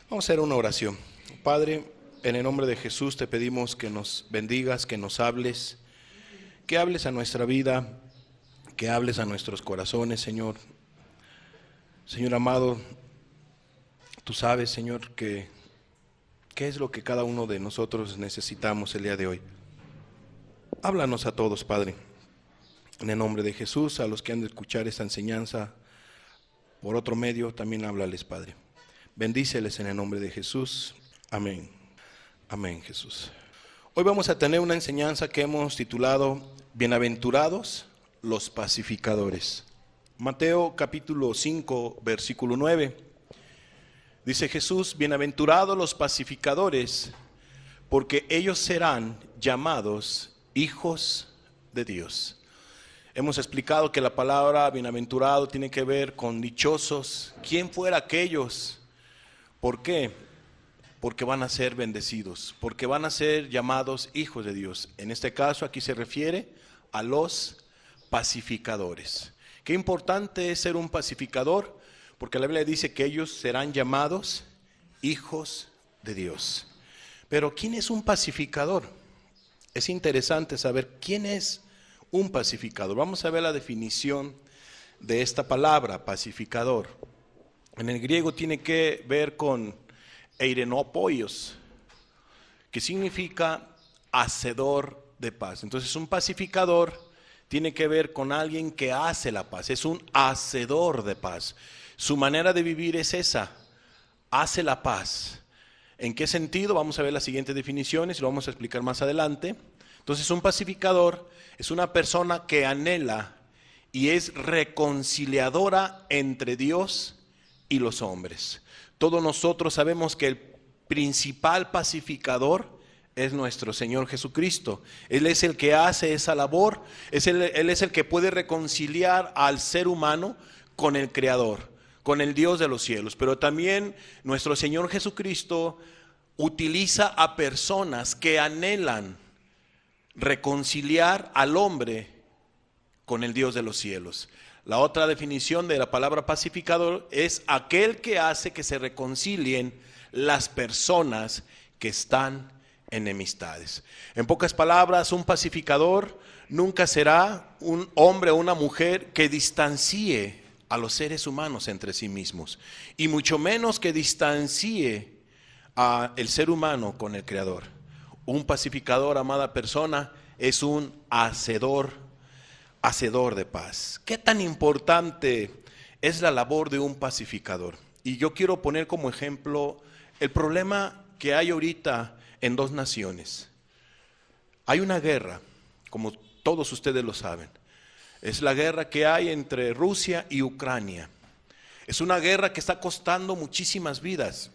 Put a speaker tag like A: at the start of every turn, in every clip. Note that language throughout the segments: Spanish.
A: Vamos a hacer una oración. Padre, en el nombre de Jesús te pedimos que nos bendigas, que nos hables, que hables a nuestra vida, que hables a nuestros corazones, Señor. Señor amado, tú sabes, Señor, qué es lo que cada uno de nosotros necesitamos el día de hoy. Háblanos a todos, Padre. En el nombre de Jesús, a los que han de escuchar esta enseñanza por otro medio, también háblales, Padre. Bendíceles en el nombre de Jesús. Amén. Amén, Jesús. Hoy vamos a tener una enseñanza que hemos titulado Bienaventurados los pacificadores. Mateo capítulo 5, versículo 9. Dice Jesús: Bienaventurados los pacificadores, porque ellos serán llamados hijos de Dios. Hemos explicado que la palabra bienaventurado tiene que ver con dichosos. ¿Quién fuera aquellos? ¿Por qué? Porque van a ser bendecidos, porque van a ser llamados hijos de Dios. En este caso aquí se refiere a los pacificadores. Qué importante es ser un pacificador, porque la Biblia dice que ellos serán llamados hijos de Dios. Pero ¿quién es un pacificador? Es interesante saber quién es un pacificador. Vamos a ver la definición de esta palabra, pacificador. En el griego tiene que ver con eirenopoios, que significa hacedor de paz. Entonces un pacificador tiene que ver con alguien que hace la paz, es un hacedor de paz. Su manera de vivir es esa, hace la paz. ¿En qué sentido? Vamos a ver las siguientes definiciones y lo vamos a explicar más adelante. Entonces un pacificador es una persona que anhela y es reconciliadora entre Dios y los hombres. Todos nosotros sabemos que el principal pacificador es nuestro Señor Jesucristo. Él es el que hace esa labor, Él es el que puede reconciliar al ser humano con el Creador, con el Dios de los cielos. Pero también nuestro Señor Jesucristo utiliza a personas que anhelan reconciliar al hombre con el Dios de los cielos. La otra definición de la palabra pacificador es aquel que hace que se reconcilien las personas que están enemistades. En pocas palabras, un pacificador nunca será un hombre o una mujer que distancie a los seres humanos entre sí mismos, y mucho menos que distancie al ser humano con el Creador. Un pacificador, amada persona, es un hacedor de paz. ¿Qué tan importante es la labor de un pacificador? Y yo quiero poner como ejemplo el problema que hay ahorita en dos naciones. Hay una guerra, como todos ustedes lo saben. Es la guerra que hay entre Rusia y Ucrania. Es una guerra que está costando muchísimas vidas.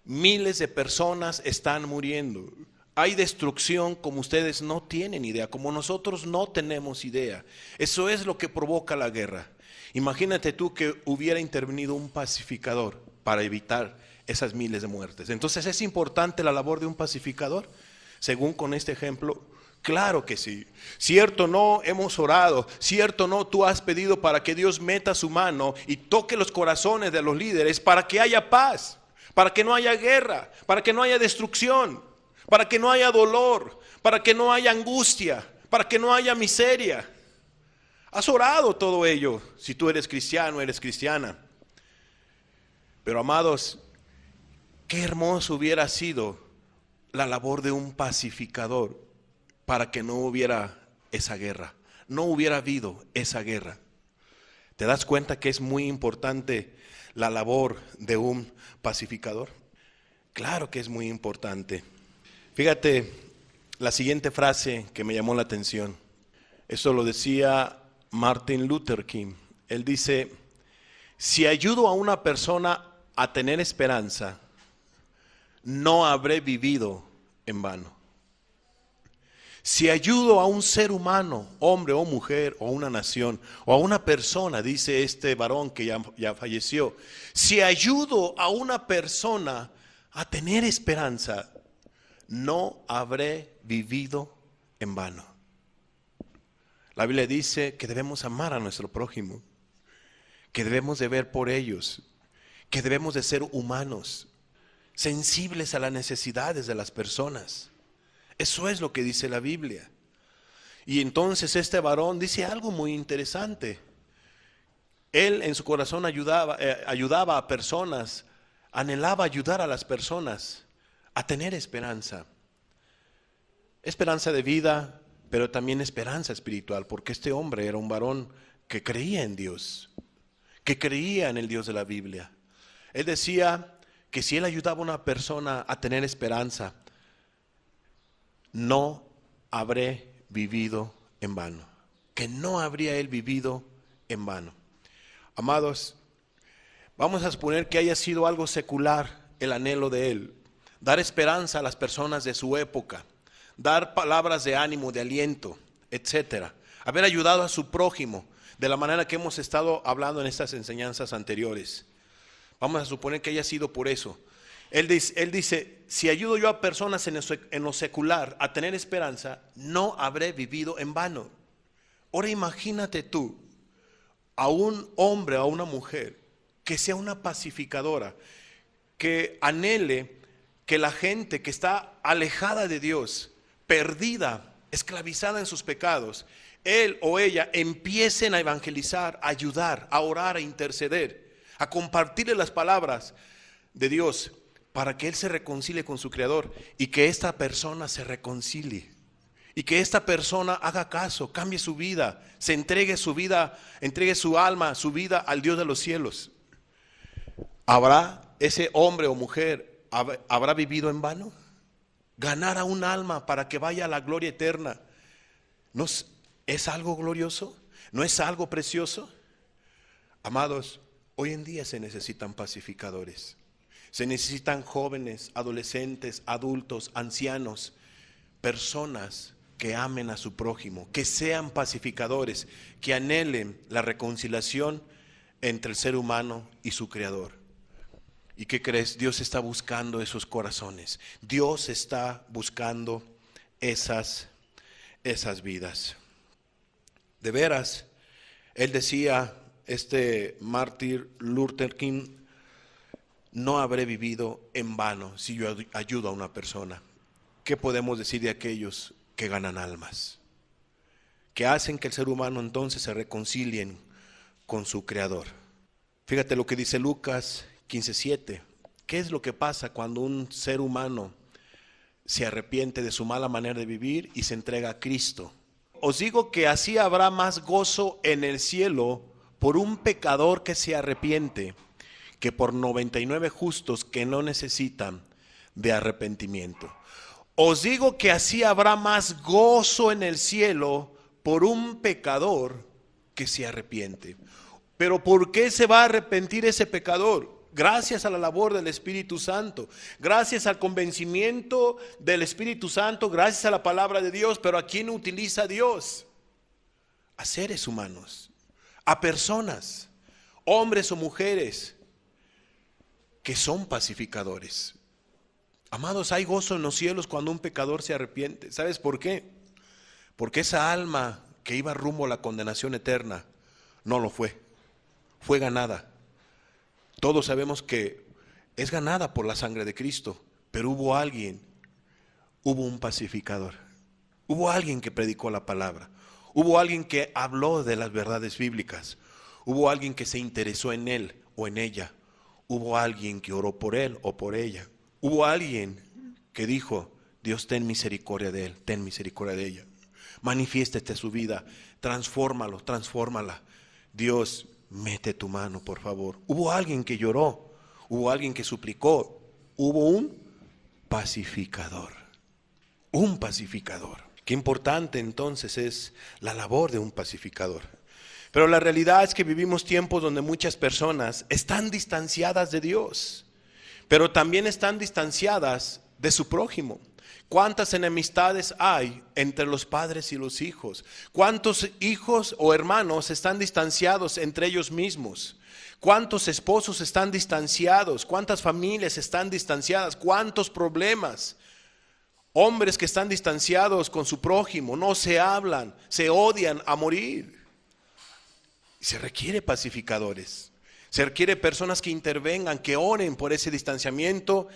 A: Miles de personas están muriendo. Hay destrucción como ustedes no tienen idea, como nosotros no tenemos idea. Eso es lo que provoca la guerra. Imagínate tú que hubiera intervenido un pacificador para evitar esas miles de muertes. Entonces, ¿es importante la labor de un pacificador? Según con este ejemplo, claro que sí. Cierto no, hemos orado. Cierto no, tú has pedido para que Dios meta su mano y toque los corazones de los líderes para que haya paz, para que no haya guerra, para que no haya destrucción, para que no haya dolor, para que no haya angustia, para que no haya miseria. Has orado todo ello, si tú eres cristiano, eres cristiana. Pero amados, qué hermoso hubiera sido la labor de un pacificador para que no hubiera esa guerra, no hubiera habido esa guerra. ¿Te das cuenta que es muy importante la labor de un pacificador? Claro que es muy importante. Fíjate la siguiente frase que me llamó la atención. Esto lo decía Martin Luther King. Él dice: si ayudo a una persona a tener esperanza, no habré vivido en vano. Si ayudo a un ser humano, hombre o mujer, o una nación, o a una persona, dice este varón que ya falleció, si ayudo a una persona a tener esperanza, no habré vivido en vano. La Biblia dice que debemos amar a nuestro prójimo, que debemos de ver por ellos, que debemos de ser humanos, sensibles a las necesidades de las personas. Eso es lo que dice la Biblia. Y entonces este varón dice algo muy interesante. Él en su corazón ayudaba a personas, anhelaba ayudar a las personas a tener esperanza. Esperanza de vida, pero también esperanza espiritual, porque este hombre era un varón que creía en Dios, que creía en el Dios de la Biblia. Él decía que si él ayudaba a una persona a tener esperanza, no habré vivido en vano, que no habría él vivido en vano. Amados, vamos a suponer que haya sido algo secular el anhelo de él, dar esperanza a las personas de su época, dar palabras de ánimo, de aliento, etcétera, haber ayudado a su prójimo de la manera que hemos estado hablando en estas enseñanzas anteriores. Vamos a suponer que haya sido por eso. Él dice, si ayudo yo a personas en lo secular a tener esperanza, no habré vivido en vano. Ahora imagínate tú a un hombre o a una mujer que sea una pacificadora, que anhele que la gente que está alejada de Dios, perdida, esclavizada en sus pecados, él o ella empiecen a evangelizar, a ayudar, a orar, a interceder, a compartirle las palabras de Dios para que él se reconcilie con su Creador y que esta persona se reconcilie y que esta persona haga caso, cambie su vida, se entregue su vida, entregue su alma, su vida al Dios de los cielos. ¿Habrá ese hombre o mujer, habrá vivido en vano? Ganar a un alma para que vaya a la gloria eterna, ¿no es algo glorioso? ¿No es algo precioso? Amados, hoy en día se necesitan pacificadores. Se necesitan jóvenes, adolescentes, adultos, ancianos, personas que amen a su prójimo, que sean pacificadores, que anhelen la reconciliación entre el ser humano y su Creador. ¿Y qué crees? Dios está buscando esos corazones. Dios está buscando esas vidas. De veras, él decía, este mártir Luther King, no habré vivido en vano si yo ayudo a una persona. ¿Qué podemos decir de aquellos que ganan almas? Que hacen que el ser humano entonces se reconcilien con su Creador. Fíjate lo que dice Lucas 15:7. ¿Qué es lo que pasa cuando un ser humano se arrepiente de su mala manera de vivir y se entrega a Cristo? Os digo que así habrá más gozo en el cielo por un pecador que se arrepiente que por 99 justos que no necesitan de arrepentimiento. Os digo que así habrá más gozo en el cielo por un pecador que se arrepiente. Pero ¿por qué se va a arrepentir ese pecador? Gracias a la labor del Espíritu Santo, gracias al convencimiento del Espíritu Santo, gracias a la palabra de Dios. Pero ¿a quién utiliza Dios? A seres humanos, a personas, hombres o mujeres que son pacificadores. Amados, hay gozo en los cielos cuando un pecador se arrepiente. ¿Sabes por qué? Porque esa alma que iba rumbo a la condenación eterna no lo fue, fue ganada. Todos sabemos que es ganada por la sangre de Cristo, pero hubo un pacificador, hubo alguien que predicó la palabra, hubo alguien que habló de las verdades bíblicas, hubo alguien que se interesó en él o en ella, hubo alguien que oró por él o por ella, hubo alguien que dijo, Dios, ten misericordia de él, ten misericordia de ella, manifiéstate su vida, transfórmala. Dios, mete tu mano, por favor. Hubo alguien que lloró, hubo alguien que suplicó, hubo un pacificador. Un pacificador. Qué importante entonces es la labor de un pacificador. Pero la realidad es que vivimos tiempos donde muchas personas están distanciadas de Dios, pero también están distanciadas de su prójimo. ¿Cuántas enemistades hay entre los padres y los hijos? ¿Cuántos hijos o hermanos están distanciados entre ellos mismos? ¿Cuántos esposos están distanciados? ¿Cuántas familias están distanciadas? ¿Cuántos problemas? Hombres que están distanciados con su prójimo, no se hablan, se odian a morir. Se requiere pacificadores, se requiere personas que intervengan, que oren por ese distanciamiento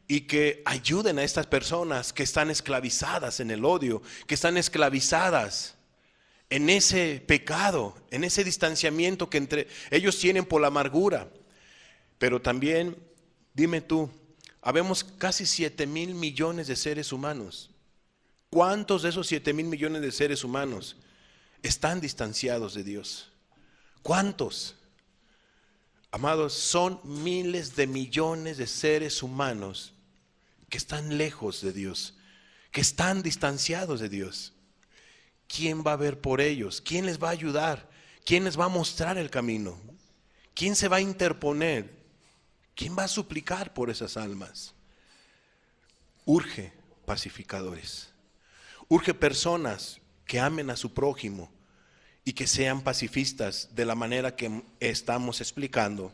A: y que ayuden a estas personas que están esclavizadas en el odio, que están esclavizadas en ese pecado, en ese distanciamiento que entre ellos tienen por la amargura. Pero también, dime tú, habemos casi 7,000 millones de seres humanos. ¿Cuántos de esos 7,000 millones de seres humanos están distanciados de Dios? ¿Cuántos? Amados, son miles de millones de seres humanos que están lejos de Dios, que están distanciados de Dios. ¿Quién va a ver por ellos? ¿Quién les va a ayudar? ¿Quién les va a mostrar el camino? ¿Quién se va a interponer? ¿Quién va a suplicar por esas almas? Urge pacificadores. Urge personas que amen a su prójimo y que sean pacifistas de la manera que estamos explicando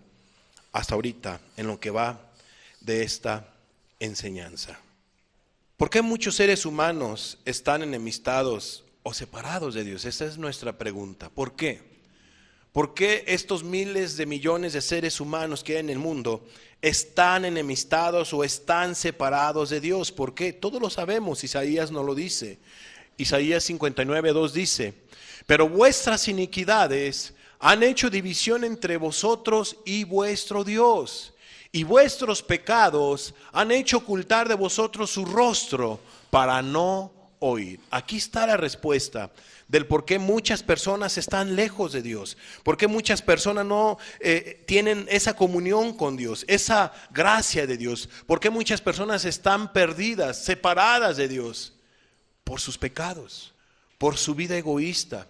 A: hasta ahorita en lo que va de esta enseñanza. ¿Por qué muchos seres humanos están enemistados o separados de Dios? Esa es nuestra pregunta. ¿Por qué? ¿Por qué estos miles de millones de seres humanos que hay en el mundo están enemistados o están separados de Dios? ¿Por qué? Todos lo sabemos, Isaías nos lo dice. Isaías 59:2 dice: pero vuestras iniquidades han hecho división entre vosotros y vuestro Dios, y vuestros pecados han hecho ocultar de vosotros su rostro para no oír. Aquí está la respuesta del por qué muchas personas están lejos de Dios, por qué muchas personas no tienen esa comunión con Dios, esa gracia de Dios, por qué muchas personas están perdidas, separadas de Dios, por sus pecados, por su vida egoísta,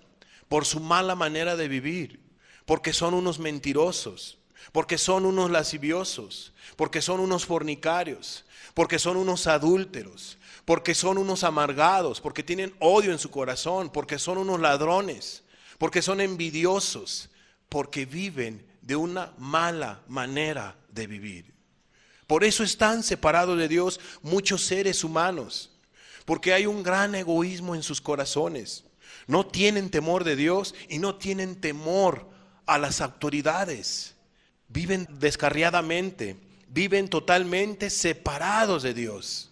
A: por su mala manera de vivir, porque son unos mentirosos, porque son unos lasciviosos, porque son unos fornicarios, porque son unos adúlteros, porque son unos amargados, porque tienen odio en su corazón, porque son unos ladrones, porque son envidiosos, porque viven de una mala manera de vivir. Por eso están separados de Dios muchos seres humanos, porque hay un gran egoísmo en sus corazones. No tienen temor de Dios y no tienen temor a las autoridades. Viven descarriadamente, viven totalmente separados de Dios.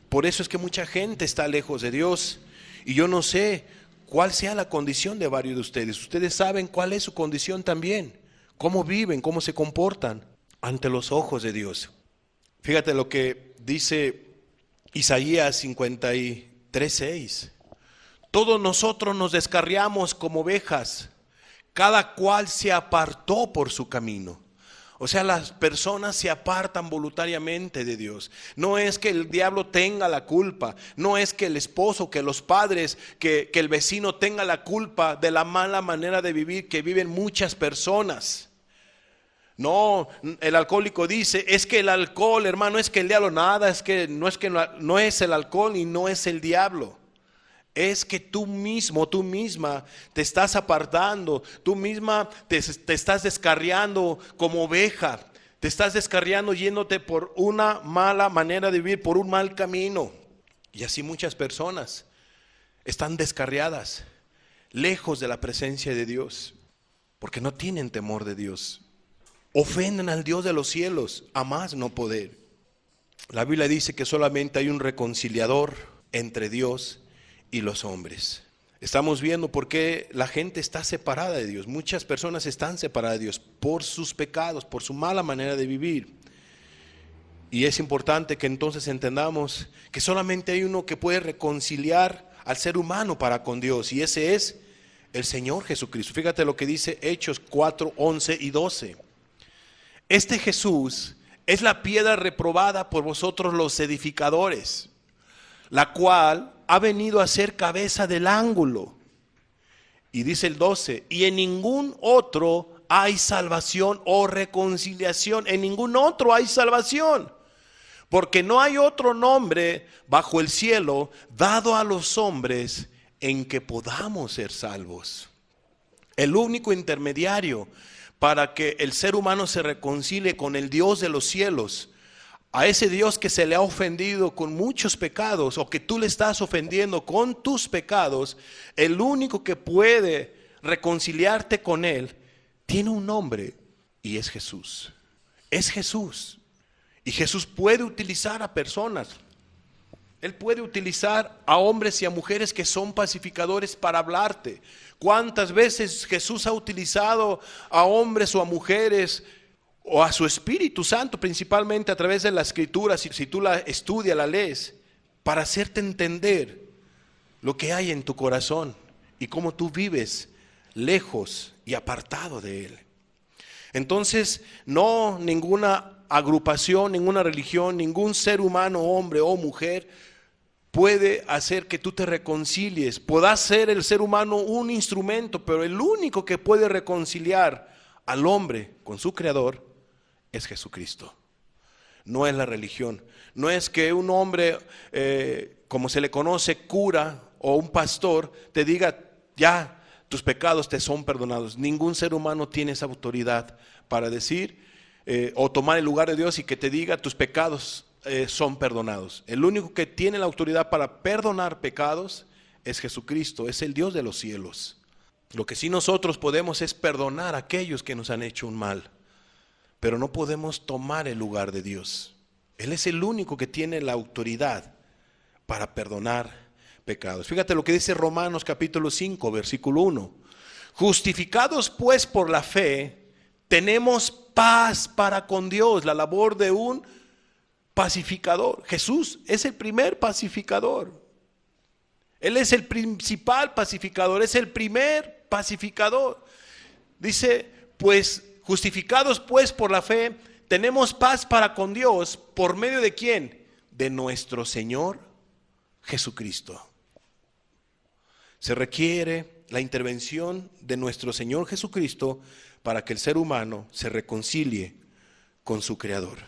A: Por eso es que mucha gente está lejos de Dios. Y yo no sé cuál sea la condición de varios de ustedes. Ustedes saben cuál es su condición también. Cómo viven, cómo se comportan ante los ojos de Dios. Fíjate lo que dice Isaías 53:6. Todos nosotros nos descarriamos como ovejas, cada cual se apartó por su camino. O sea, las personas se apartan voluntariamente de Dios. No es que el diablo tenga la culpa, no es que el esposo, que los padres, que el vecino tenga la culpa de la mala manera de vivir que viven muchas personas. No, el alcohólico dice, es que el alcohol, hermano, es que el diablo, nada, no es el alcohol y no es el diablo. Es que tú mismo, tú misma te estás apartando, tú misma te estás descarriando como oveja, te estás descarriando yéndote por una mala manera de vivir, por un mal camino. Y así muchas personas están descarriadas, lejos de la presencia de Dios, porque no tienen temor de Dios. Ofenden al Dios de los cielos, a más no poder. La Biblia dice que solamente hay un reconciliador entre Dios y los hombres. Estamos viendo por qué la gente está separada de Dios. Muchas personas están separadas de Dios por sus pecados, por su mala manera de vivir. Y es importante que entonces entendamos que solamente hay uno que puede reconciliar al ser humano para con Dios, y ese es el Señor Jesucristo. Fíjate lo que dice Hechos 4:11 y 12. Este Jesús es la piedra reprobada por vosotros los edificadores, la cual ha venido a ser cabeza del ángulo. Y dice el 12, y en ningún otro hay salvación o reconciliación, en ningún otro hay salvación, porque no hay otro nombre bajo el cielo dado a los hombres en que podamos ser salvos. El único intermediario para que el ser humano se reconcilie con el Dios de los cielos, a ese Dios que se le ha ofendido con muchos pecados, o que tú le estás ofendiendo con tus pecados, el único que puede reconciliarte con Él tiene un nombre, y es Jesús. Es Jesús. Y Jesús puede utilizar a personas. Él puede utilizar a hombres y a mujeres que son pacificadores para hablarte. ¿Cuántas veces Jesús ha utilizado a hombres o a mujeres o a su Espíritu Santo, principalmente a través de la Escritura, si tú la estudias, la lees, para hacerte entender lo que hay en tu corazón y cómo tú vives lejos y apartado de Él? Entonces, no ninguna agrupación, ninguna religión, ningún ser humano, hombre o mujer, puede hacer que tú te reconcilies. Podrá ser el ser humano un instrumento, pero el único que puede reconciliar al hombre con su Creador es Jesucristo. No es la religión. No es que un hombre, como se le conoce, cura o un pastor, te diga, ya, tus pecados te son perdonados. Ningún ser humano tiene esa autoridad para decir o tomar el lugar de Dios y que te diga tus pecados son perdonados. El único que tiene la autoridad para perdonar pecados es Jesucristo, es el Dios de los cielos. Lo que sí nosotros podemos es perdonar a aquellos que nos han hecho un mal, pero no podemos tomar el lugar de Dios. Él es el único que tiene la autoridad para perdonar pecados. Fíjate lo que dice Romanos capítulo 5, versículo 1. Justificados pues por la fe, tenemos paz para con Dios. La labor de un pacificador. Jesús es el primer pacificador. Él es el principal pacificador, es el primer pacificador. Dice, pues, justificados pues por la fe, tenemos paz para con Dios. ¿Por medio de quién? De nuestro Señor Jesucristo. Se requiere la intervención de nuestro Señor Jesucristo para que el ser humano se reconcilie con su Creador.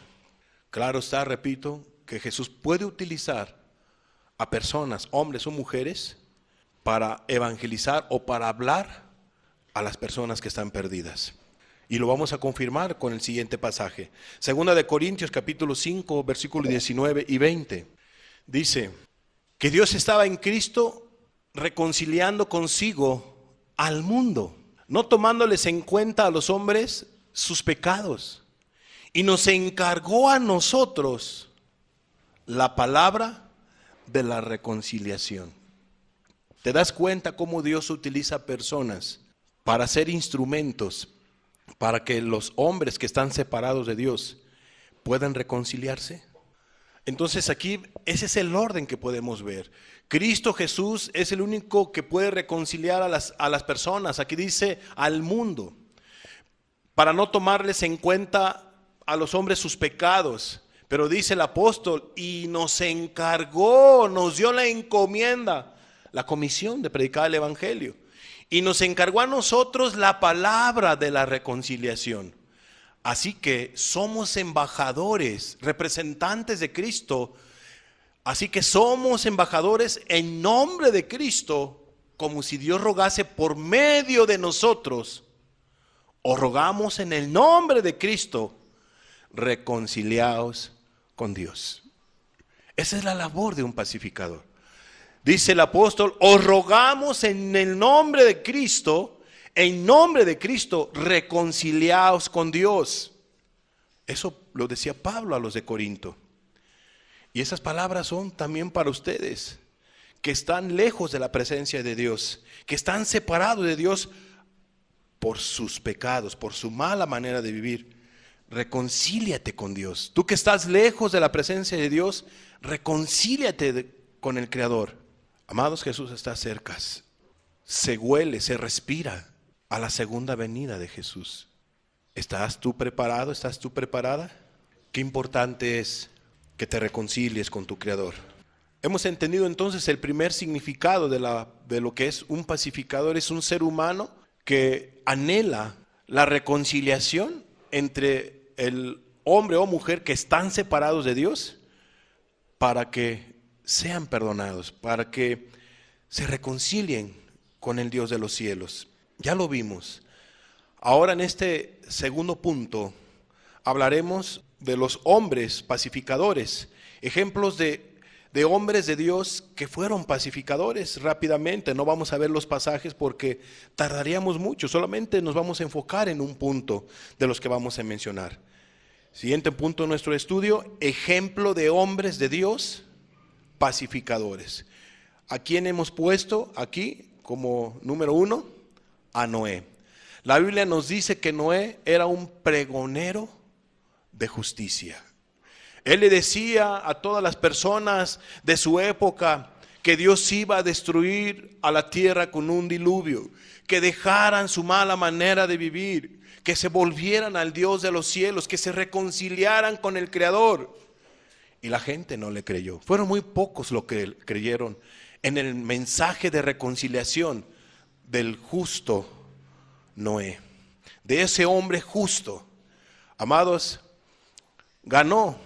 A: Claro está, repito, que Jesús puede utilizar a personas, hombres o mujeres, para evangelizar o para hablar a las personas que están perdidas. Y lo vamos a confirmar con el siguiente pasaje. Segunda de Corintios capítulo 5, versículos 19 y 20. Dice que Dios estaba en Cristo reconciliando consigo al mundo, no tomándoles en cuenta a los hombres sus pecados, y nos encargó a nosotros la palabra de la reconciliación. ¿Te das cuenta cómo Dios utiliza personas para ser instrumentos para que los hombres que están separados de Dios puedan reconciliarse? Entonces aquí ese es el orden que podemos ver. Cristo Jesús es el único que puede reconciliar a las personas. Aquí dice al mundo, para no tomarles en cuenta a los hombres sus pecados. Pero dice el apóstol, y nos encargó, nos dio la encomienda, la comisión de predicar el evangelio. Y nos encargó a nosotros la palabra de la reconciliación. Así que somos embajadores, representantes de Cristo. Así que somos embajadores en nombre de Cristo, como si Dios rogase por medio de nosotros. O rogamos en el nombre de Cristo, reconciliaos con Dios. Esa es la labor de un pacificador. Dice el apóstol, os rogamos en el nombre de Cristo, reconciliaos con Dios. Eso lo decía Pablo a los de Corinto. Y esas palabras son también para ustedes, que están lejos de la presencia de Dios, que están separados de Dios por sus pecados, por su mala manera de vivir. Reconcíliate con Dios. Tú que estás lejos de la presencia de Dios, reconcíliate con el Creador. Amados, Jesús está cerca. Se huele, se respira a la segunda venida de Jesús. ¿Estás tú preparado? ¿Estás tú preparada? Qué importante es que te reconcilies con tu Creador. Hemos entendido entonces el primer significado de lo que es un pacificador. Es un ser humano que anhela la reconciliación entre el hombre o mujer que están separados de Dios para que sean perdonados, para que se reconcilien con el Dios de los cielos. Ya lo vimos. Ahora en este segundo punto hablaremos de los hombres pacificadores, ejemplos de hombres de Dios que fueron pacificadores. Rápidamente, no vamos a ver los pasajes porque tardaríamos mucho, solamente nos vamos a enfocar en un punto de los que vamos a mencionar. Siguiente punto de nuestro estudio, ejemplo de hombres de Dios, pacificadores. ¿A quién hemos puesto aquí como número 1? A Noé. La Biblia nos dice que Noé era un pregonero de justicia. Él le decía a todas las personas de su época que Dios iba a destruir a la tierra con un diluvio, que dejaran su mala manera de vivir, que se volvieran al Dios de los cielos, que se reconciliaran con el Creador. Y la gente no le creyó. Fueron muy pocos los que creyeron en el mensaje de reconciliación del justo Noé, de ese hombre justo. Amados, ganó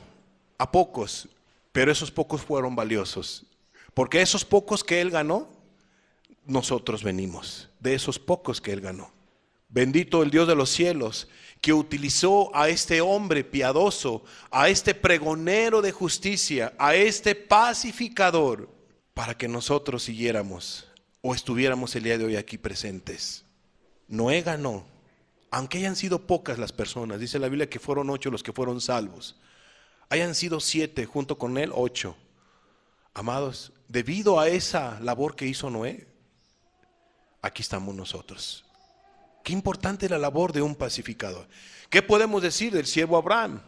A: a pocos, pero esos pocos fueron valiosos, porque esos pocos que él ganó, nosotros venimos de esos pocos que él ganó. Bendito el Dios de los cielos, que utilizó a este hombre piadoso, a este pregonero de justicia, a este pacificador, para que nosotros siguiéramos o estuviéramos el día de hoy aquí presentes. Noé ganó, aunque hayan sido pocas las personas. Dice la Biblia que fueron 8 los que fueron salvos. Hayan sido 7, junto con él 8. Amados, debido a esa labor que hizo Noé, aquí estamos nosotros. Qué importante es la labor de un pacificador. ¿Qué podemos decir del siervo Abraham?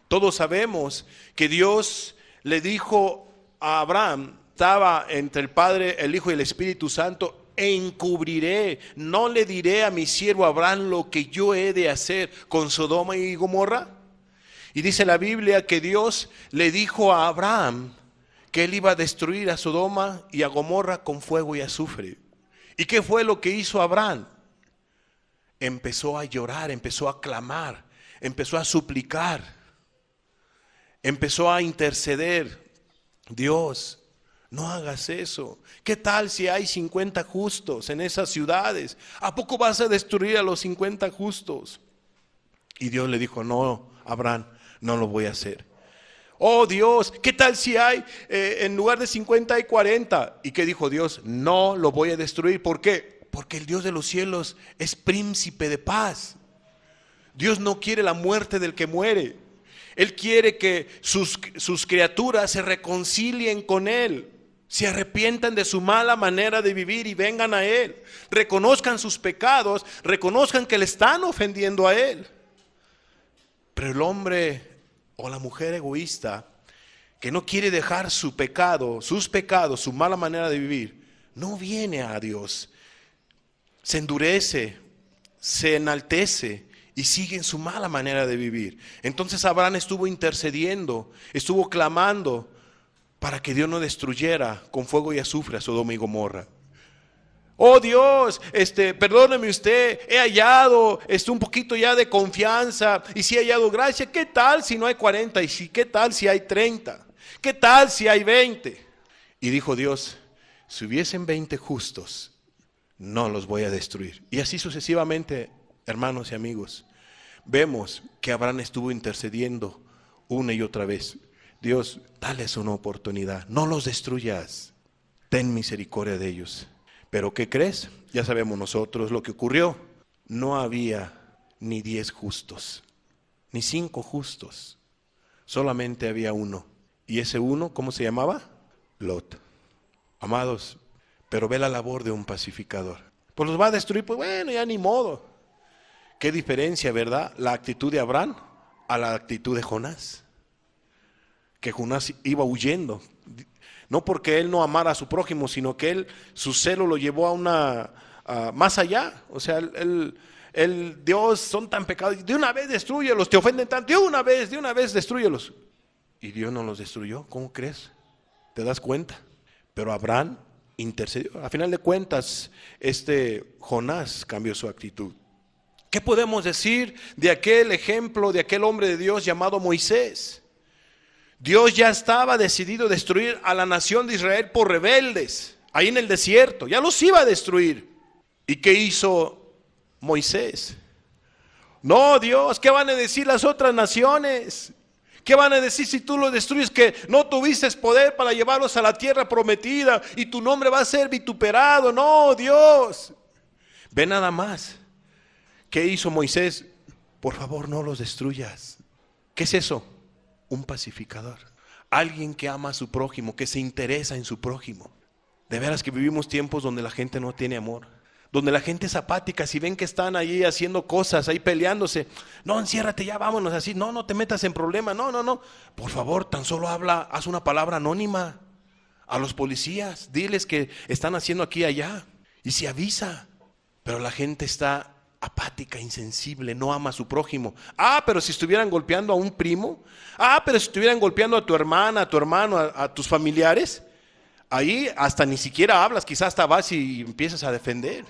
A: Todos sabemos que Dios le dijo a Abraham, estaba entre el Padre, el Hijo y el Espíritu Santo: encubriré, no le diré a mi siervo Abraham lo que yo he de hacer con Sodoma y Gomorra. Y dice la Biblia que Dios le dijo a Abraham que él iba a destruir a Sodoma y a Gomorra con fuego y azufre. ¿Y qué fue lo que hizo Abraham? Empezó a llorar, empezó a clamar, empezó a suplicar, empezó a interceder. Dios, no hagas eso. ¿Qué tal si hay 50 justos en esas ciudades? ¿A poco vas a destruir a los 50 justos? Y Dios le dijo: no, Abraham, no lo voy a hacer. Oh Dios, ¿qué tal si hay en lugar de 50 hay 40? ¿Y qué dijo Dios? No lo voy a destruir. ¿Por qué? Porque el Dios de los cielos es príncipe de paz. Dios no quiere la muerte del que muere. Él quiere que sus criaturas se reconcilien con Él, se arrepientan de su mala manera de vivir y vengan a Él, reconozcan sus pecados, reconozcan que le están ofendiendo a Él. Pero el hombre o la mujer egoísta que no quiere dejar su pecado, sus pecados, su mala manera de vivir, no viene a Dios. Se endurece, se enaltece y sigue en su mala manera de vivir. Entonces Abraham estuvo intercediendo, estuvo clamando para que Dios no destruyera con fuego y azufre a Sodoma y Gomorra. Oh Dios, perdóneme usted, he hallado un poquito ya de confianza, y si he hallado gracia, ¿qué tal si no hay 40? Y qué tal si hay 30? ¿Qué tal si hay 20? Y dijo Dios: si hubiesen 20 justos, no los voy a destruir. Y así sucesivamente, hermanos y amigos, vemos que Abraham estuvo intercediendo una y otra vez. Dios, dales una oportunidad, no los destruyas, ten misericordia de ellos. Pero ¿qué crees? Ya sabemos nosotros lo que ocurrió. No había ni 10 justos, ni 5 justos, solamente había uno. Y ese uno, ¿cómo se llamaba? Lot. Amados, pero ve la labor de un pacificador. Pues los va a destruir, pues bueno, ya ni modo. Qué diferencia, ¿verdad? La actitud de Abraham a la actitud de Jonás. Que Jonás iba huyendo. No porque él no amara a su prójimo, sino que su celo lo llevó a más allá. O sea, Dios, son tan pecados, de una vez destrúyelos, te ofenden tanto, de una vez destrúyelos. Y Dios no los destruyó, ¿cómo crees? ¿Te das cuenta? Pero Abraham intercedió. A final de cuentas, Jonás cambió su actitud. ¿Qué podemos decir de aquel ejemplo, de aquel hombre de Dios llamado Moisés? Dios ya estaba decidido a destruir a la nación de Israel por rebeldes, ahí en el desierto, ya los iba a destruir. ¿Y qué hizo Moisés? No, Dios, ¿qué van a decir las otras naciones? ¿Qué van a decir si tú los destruyes? Que no tuviste poder para llevarlos a la tierra prometida y tu nombre va a ser vituperado. No, Dios. Ve nada más. ¿Qué hizo Moisés? Por favor, no los destruyas. ¿Qué es eso? Un pacificador. Alguien que ama a su prójimo, que se interesa en su prójimo. De veras que vivimos tiempos donde la gente no tiene amor, donde la gente es apática. Si ven que están ahí haciendo cosas, ahí peleándose, no, enciérrate ya, vámonos así, no te metas en problema, no, por favor, tan solo haz una palabra anónima a los policías, diles que están haciendo aquí y allá, y se avisa. Pero la gente está apática, insensible, no ama a su prójimo. Pero si estuvieran golpeando a un primo, pero si estuvieran golpeando a tu hermana, a tu hermano, a tus familiares, ahí hasta ni siquiera hablas, quizás hasta vas y empiezas a defender.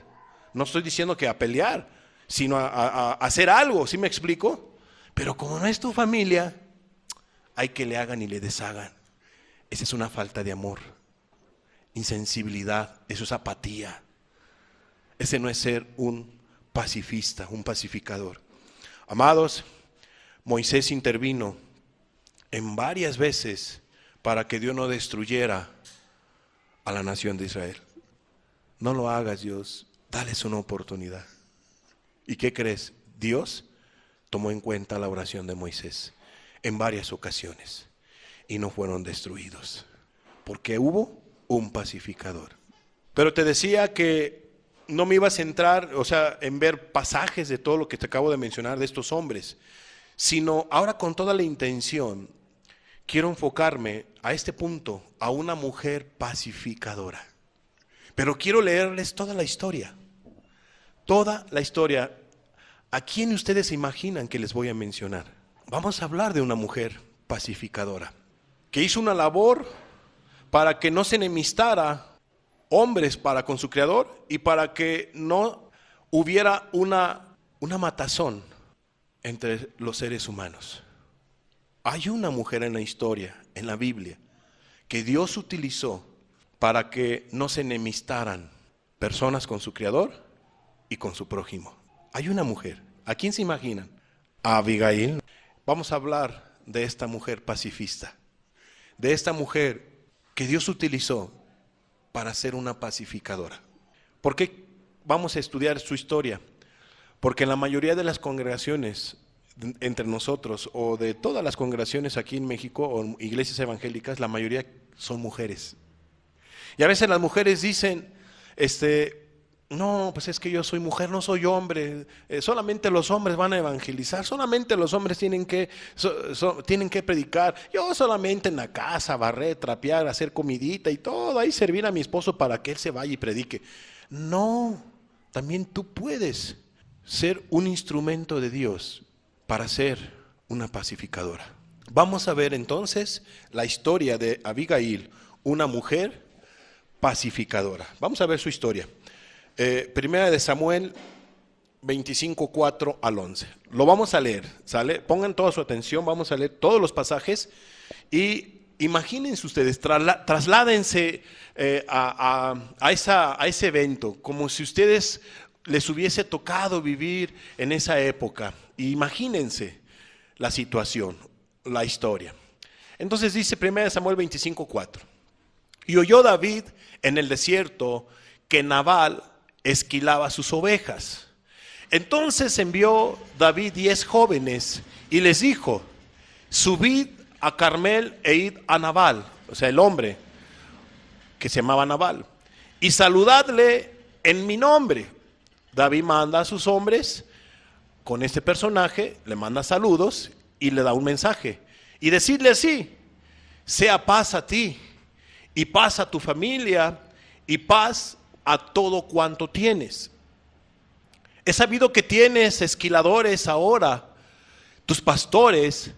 A: No estoy diciendo que a pelear, sino a hacer algo, ¿sí me explico? Pero como no es tu familia, hay que le hagan y le deshagan. Esa es una falta de amor, insensibilidad, eso es apatía. Ese no es ser un pacifista, un pacificador. Amados, Moisés intervino en varias veces para que Dios no destruyera a la nación de Israel. No lo hagas, Dios, dales una oportunidad. ¿Y qué crees? Dios tomó en cuenta la oración de Moisés en varias ocasiones y no fueron destruidos, porque hubo un pacificador. Pero te decía que no me iba a centrar, en ver pasajes de todo lo que te acabo de mencionar de estos hombres, sino ahora con toda la intención quiero enfocarme a este punto, a una mujer pacificadora. Pero quiero leerles toda la historia. Toda la historia. ¿A quién ustedes se imaginan que les voy a mencionar? Vamos a hablar de una mujer pacificadora, que hizo una labor para que no se enemistara hombres para con su creador y para que no hubiera una matazón entre los seres humanos. Hay una mujer en la historia, en la Biblia, que Dios utilizó para que no se enemistaran personas con su creador y con su prójimo. Hay una mujer. ¿A quién se imaginan? A Abigail. Vamos a hablar de esta mujer pacifista, de esta mujer que Dios utilizó para ser una pacificadora. ¿Por qué vamos a estudiar su historia? Porque en la mayoría de las congregaciones entre nosotros, o de todas las congregaciones aquí en México, o iglesias evangélicas, la mayoría son mujeres. Y a veces las mujeres dicen, no, pues es que yo soy mujer, no soy hombre, solamente los hombres van a evangelizar, solamente los hombres tienen que predicar, yo solamente en la casa, barrer, trapear, hacer comidita y todo, ahí servir a mi esposo para que él se vaya y predique. No, también tú puedes ser un instrumento de Dios para ser una pacificadora. Vamos a ver entonces la historia de Abigail, una mujer pacificadora. Vamos a ver su historia. Primera de Samuel 25, 4 al 11. Lo vamos a leer, ¿sale? Pongan toda su atención, vamos a leer todos los pasajes y imagínense ustedes, trasládense a ese evento, como si ustedes les hubiese tocado vivir en esa época. Imagínense la situación, la historia. Entonces dice 1 Samuel 25, 4. Y oyó David en el desierto que Nabal esquilaba sus ovejas. Entonces envió David 10 jóvenes y les dijo: subid a Carmel e id a Nabal, o sea, el hombre que se llamaba Nabal, y saludadle en mi nombre. David manda a sus hombres con este personaje, le manda saludos y le da un mensaje. Y decirle así: sea paz a ti, y paz a tu familia, y paz a todo cuanto tienes. He sabido que tienes esquiladores ahora. Tus pastores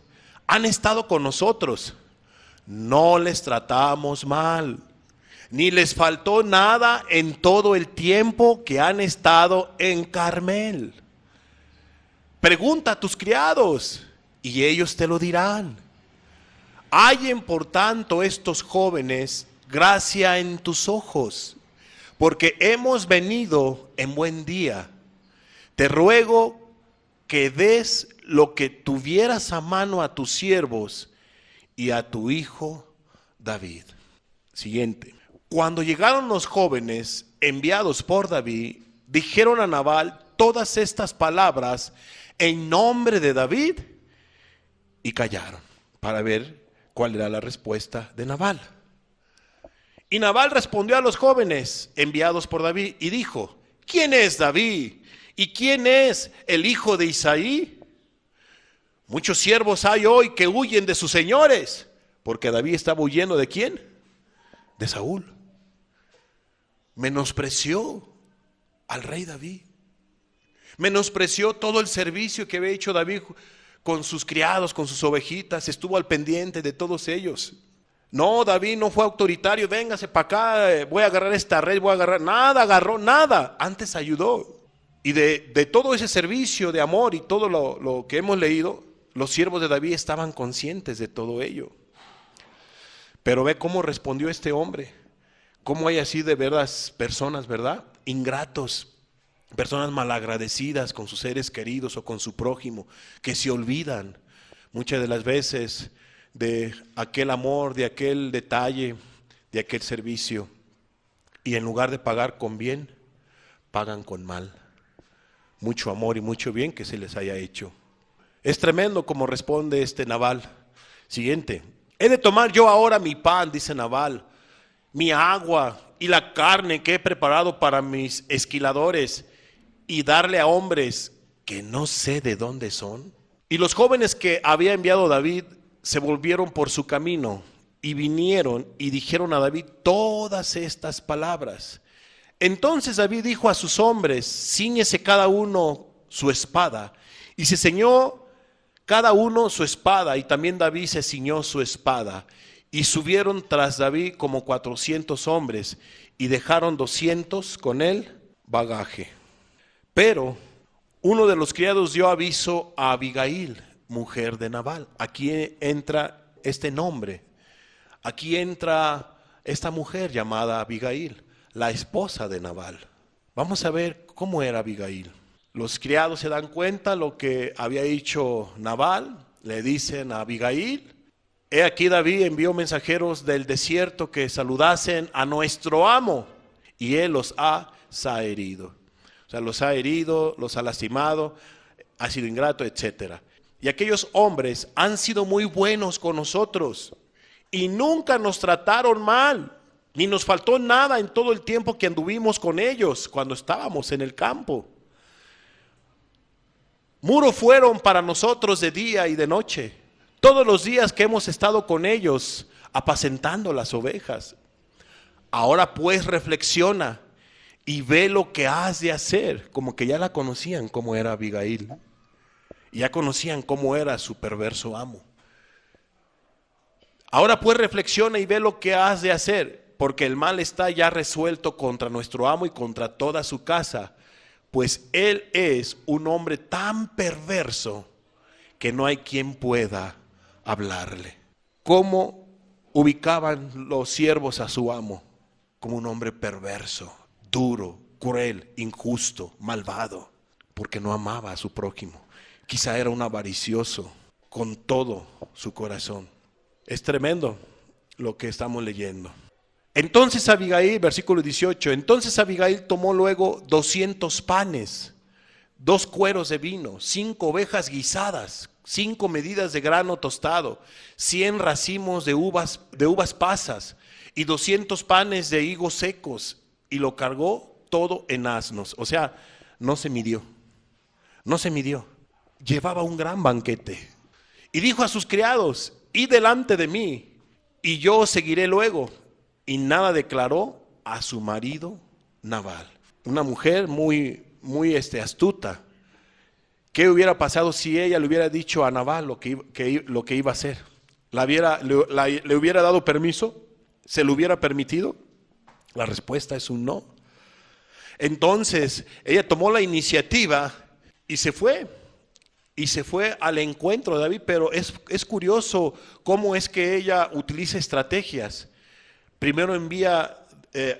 A: han estado con nosotros. No les tratamos mal, ni les faltó nada en todo el tiempo que han estado en Carmel. Pregunta a tus criados y ellos te lo dirán. Hallen por tanto estos jóvenes gracia en tus ojos, porque hemos venido en buen día. Te ruego que des lo que tuvieras a mano a tus siervos y a tu hijo David. Siguiente. Cuando llegaron los jóvenes enviados por David, dijeron a Nabal todas estas palabras en nombre de David y callaron para ver cuál era la respuesta de Nabal. Y Nabal respondió a los jóvenes enviados por David y dijo: ¿quién es David? ¿Y quién es el hijo de Isaí? Muchos siervos hay hoy que huyen de sus señores, porque David estaba huyendo ¿de quién? De Saúl. Menospreció al rey David. Menospreció todo el servicio que había hecho David con sus criados, con sus ovejitas. Estuvo al pendiente de todos ellos. No, David no fue autoritario. Véngase para acá, voy a agarrar esta red, voy a agarrar. Nada agarró, nada. Antes ayudó. Y de todo ese servicio de amor y todo lo que hemos leído, los siervos de David estaban conscientes de todo ello. Pero ve cómo respondió este hombre. Cómo hay así de veras personas, ¿verdad? Ingratos, personas malagradecidas con sus seres queridos o con su prójimo, que se olvidan muchas de las veces de aquel amor, de aquel detalle, de aquel servicio. Y en lugar de pagar con bien, pagan con mal. Mucho amor y mucho bien que se les haya hecho. Es tremendo como responde este Nabal. Siguiente. He de tomar yo ahora mi pan, dice Nabal, mi agua y la carne que he preparado para mis esquiladores y darle a hombres que no sé de dónde son. Y los jóvenes que había enviado David se volvieron por su camino y vinieron y dijeron a David todas estas palabras. Entonces David dijo a sus hombres: cíñese cada uno su espada. Y se ciñó cada uno su espada, y también David se ciñó su espada. Y subieron tras David como 400 hombres, y dejaron 200 con él bagaje. Pero uno de los criados dio aviso a Abigail, mujer de Nabal. Aquí entra este nombre. Aquí entra esta mujer llamada Abigail, la esposa de Nabal. Vamos a ver cómo era Abigail. Los criados se dan cuenta lo que había hecho Nabal, le dicen a Abigail: he aquí David envió mensajeros del desierto que saludasen a nuestro amo, y él los ha zaherido. O sea, los ha herido, los ha lastimado, ha sido ingrato, etc. Y aquellos hombres han sido muy buenos con nosotros y nunca nos trataron mal, ni nos faltó nada en todo el tiempo que anduvimos con ellos cuando estábamos en el campo. Muro fueron para nosotros de día y de noche, todos los días que hemos estado con ellos apacentando las ovejas. Ahora pues reflexiona y ve lo que has de hacer. Como que ya la conocían cómo era Abigail, y ya conocían cómo era su perverso amo. Ahora pues reflexiona y ve lo que has de hacer, porque el mal está ya resuelto contra nuestro amo y contra toda su casa, pues él es un hombre tan perverso que no hay quien pueda hablarle. ¿Cómo ubicaban los siervos a su amo? Como un hombre perverso, duro, cruel, injusto, malvado, porque no amaba a su prójimo. Quizá era un avaricioso con todo su corazón. Es tremendo lo que estamos leyendo. Entonces Abigail, versículo 18, entonces Abigail tomó luego 200 panes, 2 cueros de vino, 5 ovejas guisadas, 5 medidas de grano tostado, 100 racimos de uvas pasas y 200 panes de higos secos, y lo cargó todo en asnos. O sea, no se midió. Llevaba un gran banquete. Y dijo a sus criados: id delante de mí, y yo os seguiré luego. Y nada declaró a su marido Nabal. Una mujer muy astuta. ¿Qué hubiera pasado si ella le hubiera dicho a Nabal lo que iba a hacer? ¿Le hubiera dado permiso? ¿Se lo hubiera permitido? La respuesta es un no. Entonces ella tomó la iniciativa y se fue. Y se fue al encuentro de David. Pero es curioso cómo es que ella utiliza estrategias. Primero envía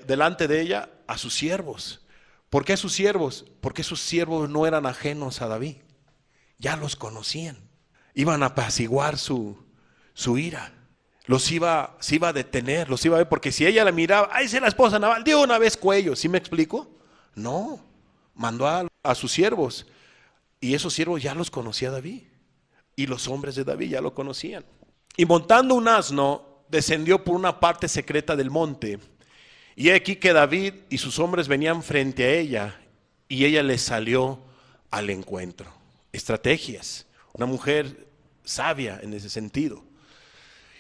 A: delante de ella a sus siervos. ¿Por qué a sus siervos? Porque sus siervos no eran ajenos a David. Ya los conocían. Iban a apaciguar su ira. Se iba a detener, los iba a ver. Porque si ella la miraba, ¡ay, esa es la esposa de Nabal! De una vez cuello. ¿Sí me explico? No. Mandó a sus siervos. Y esos siervos ya los conocía David. y los hombres de David ya lo conocían. Y montando un asno, descendió por una parte secreta del monte. Y he aquí que David y sus hombres venían frente a ella, y ella les salió al encuentro. Estrategias, una mujer sabia en ese sentido.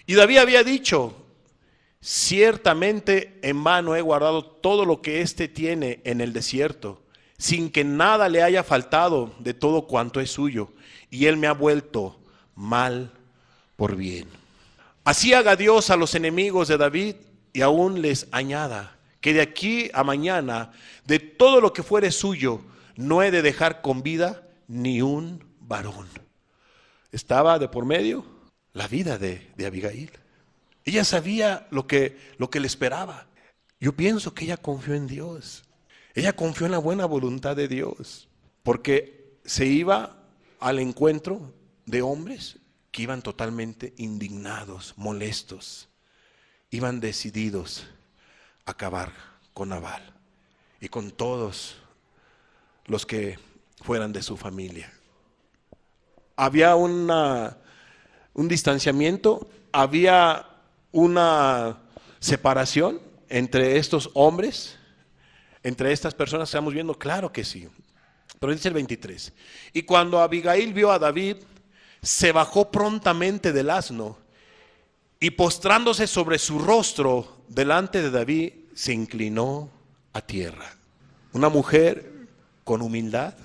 A: Y David había dicho: ciertamente en vano he guardado todo lo que éste tiene en el desierto, sin que nada le haya faltado de todo cuanto es suyo, y él me ha vuelto mal por bien. Así haga Dios a los enemigos de David, y aún les añada que de aquí a mañana, de todo lo que fuere suyo, no he de dejar con vida ni un varón. Estaba de por medio la vida de Abigail. Ella sabía lo que le esperaba. Yo pienso que ella confió en Dios. Ella confió en la buena voluntad de Dios, porque se iba al encuentro de hombres que iban totalmente indignados, molestos, iban decididos a acabar con Nabal y con todos los que fueran de su familia. Había un distanciamiento, había una separación entre estos hombres, entre estas personas que estamos viendo, claro que sí. Pero dice el 23, y cuando Abigail vio a David, se bajó prontamente del asno y postrándose sobre su rostro delante de David, se inclinó a tierra. Una mujer con humildad,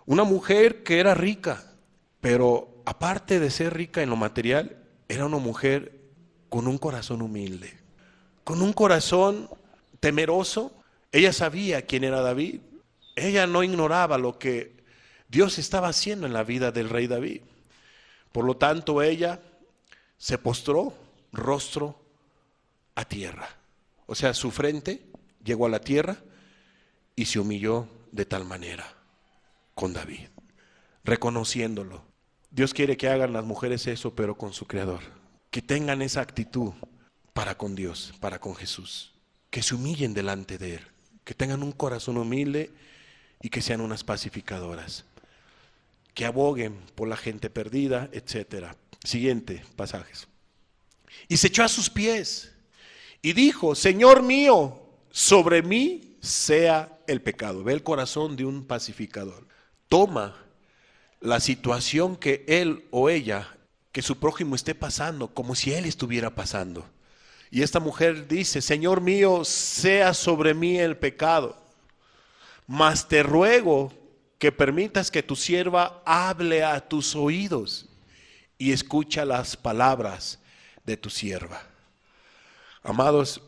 A: una mujer que era rica, pero aparte de ser rica en lo material, era una mujer con un corazón humilde, con un corazón temeroso. Ella sabía quién era David. Ella no ignoraba lo que Dios estaba haciendo en la vida del rey David. Por lo tanto, ella se postró rostro a tierra. O sea, su frente llegó a la tierra y se humilló de tal manera con David, reconociéndolo. Dios quiere que hagan las mujeres eso, pero con su Creador. Que tengan esa actitud para con Dios, para con Jesús. Que se humillen delante de Él. Que tengan un corazón humilde y que sean unas pacificadoras. Que aboguen por la gente perdida, etcétera. Siguiente pasajes. Y se echó a sus pies y dijo: Señor mío, sobre mí sea el pecado. Ve el corazón de un pacificador. Toma la situación que él o ella, que su prójimo esté pasando, como si él estuviera pasando. Y esta mujer dice: Señor mío, sea sobre mí el pecado, mas te ruego que permitas que tu sierva hable a tus oídos y escucha las palabras de tu sierva. Amados,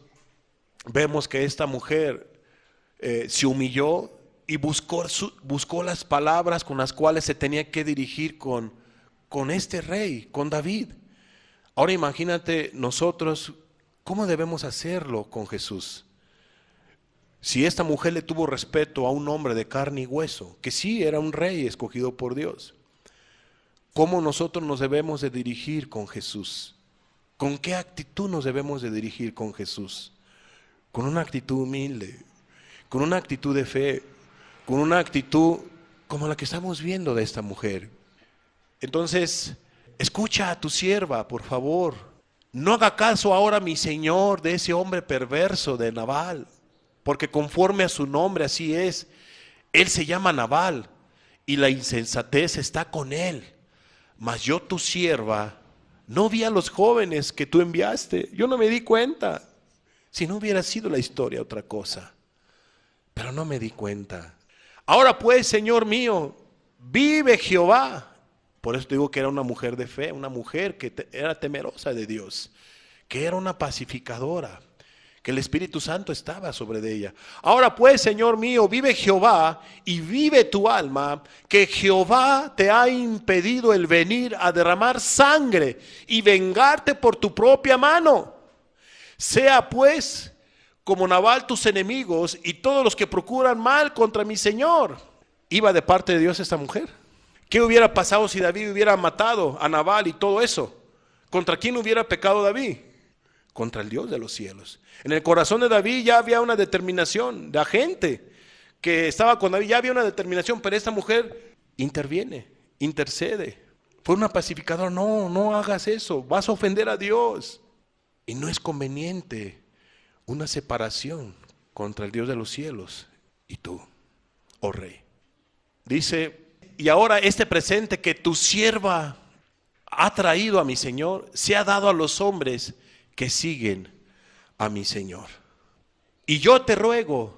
A: vemos que esta mujer se humilló y buscó las palabras con las cuales se tenía que dirigir con este rey, con David. Ahora imagínate nosotros, ¿cómo debemos hacerlo con Jesús? Si esta mujer le tuvo respeto a un hombre de carne y hueso, que sí era un rey escogido por Dios, ¿cómo nosotros nos debemos de dirigir con Jesús? ¿Con qué actitud nos debemos de dirigir con Jesús? Con una actitud humilde, con una actitud de fe, con una actitud como la que estamos viendo de esta mujer. Entonces, escucha a tu sierva, por favor. No haga caso ahora, mi señor, de ese hombre perverso de Nabal, porque conforme a su nombre así es. Él se llama Nabal y la insensatez está con él. Mas yo, tu sierva, no vi a los jóvenes que tú enviaste. Yo no me di cuenta. Si no hubiera sido la historia otra cosa. Pero no me di cuenta. Ahora pues, Señor mío, vive Jehová. Por eso digo que era una mujer de fe, una mujer que era temerosa de Dios, que era una pacificadora, que el Espíritu Santo estaba sobre de ella. Ahora pues, Señor mío, vive Jehová y vive tu alma, que Jehová te ha impedido el venir a derramar sangre y vengarte por tu propia mano. Sea pues como Nabal tus enemigos y todos los que procuran mal contra mi Señor. ¿Iba de parte de Dios esta mujer? ¿Qué hubiera pasado si David hubiera matado a Nabal y todo eso? ¿Contra quién hubiera pecado David? Contra el Dios de los cielos. En el corazón de David ya había una determinación. La gente que estaba con David ya había una determinación, pero esta mujer interviene, intercede. Fue una pacificadora. No, no hagas eso, vas a ofender a Dios. Y no es conveniente una separación contra el Dios de los cielos y tú, oh rey. Dice, y ahora este presente que tu sierva ha traído a mi Señor, se ha dado a los hombres que siguen a mi Señor. Y yo te ruego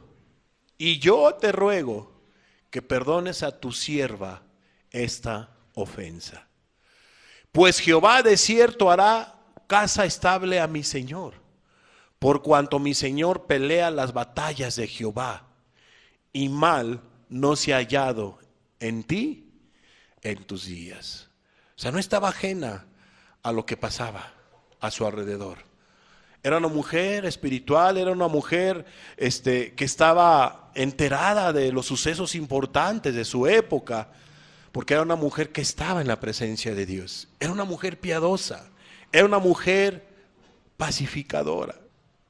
A: que perdones a tu sierva esta ofensa. Pues Jehová de cierto hará casa estable a mi Señor, por cuanto mi Señor pelea las batallas de Jehová, y mal no se ha hallado en ti en tus días. O sea, no estaba ajena a lo que pasaba a su alrededor. Era una mujer espiritual, era una mujer que estaba enterada de los sucesos importantes de su época, porque era una mujer que estaba en la presencia de Dios. Era una mujer piadosa, era una mujer pacificadora.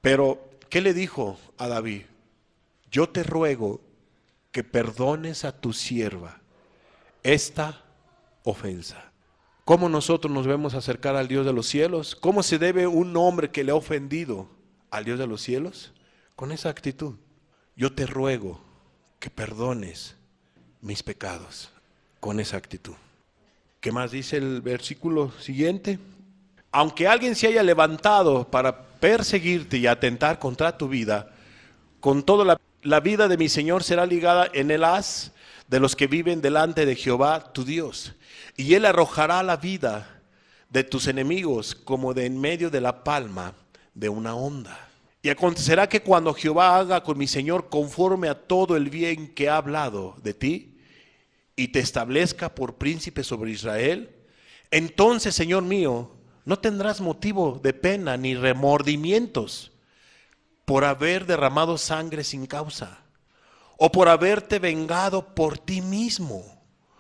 A: Pero, ¿qué le dijo a David? Yo te ruego que perdones a tu sierva esta ofensa. ¿Cómo nosotros nos debemos acercar al Dios de los cielos? ¿Cómo se debe un hombre que le ha ofendido al Dios de los cielos? Con esa actitud. Yo te ruego que perdones mis pecados. Con esa actitud. ¿Qué más dice el versículo siguiente? Aunque alguien se haya levantado para perseguirte y atentar contra tu vida, con toda la vida de mi Señor será ligada en el haz de los que viven delante de Jehová tu Dios. Y él arrojará la vida de tus enemigos como de en medio de la palma de una onda. Y acontecerá que cuando Jehová haga con mi Señor conforme a todo el bien que ha hablado de ti, y te establezca por príncipe sobre Israel, entonces, Señor mío, no tendrás motivo de pena ni remordimientos por haber derramado sangre sin causa, o por haberte vengado por ti mismo.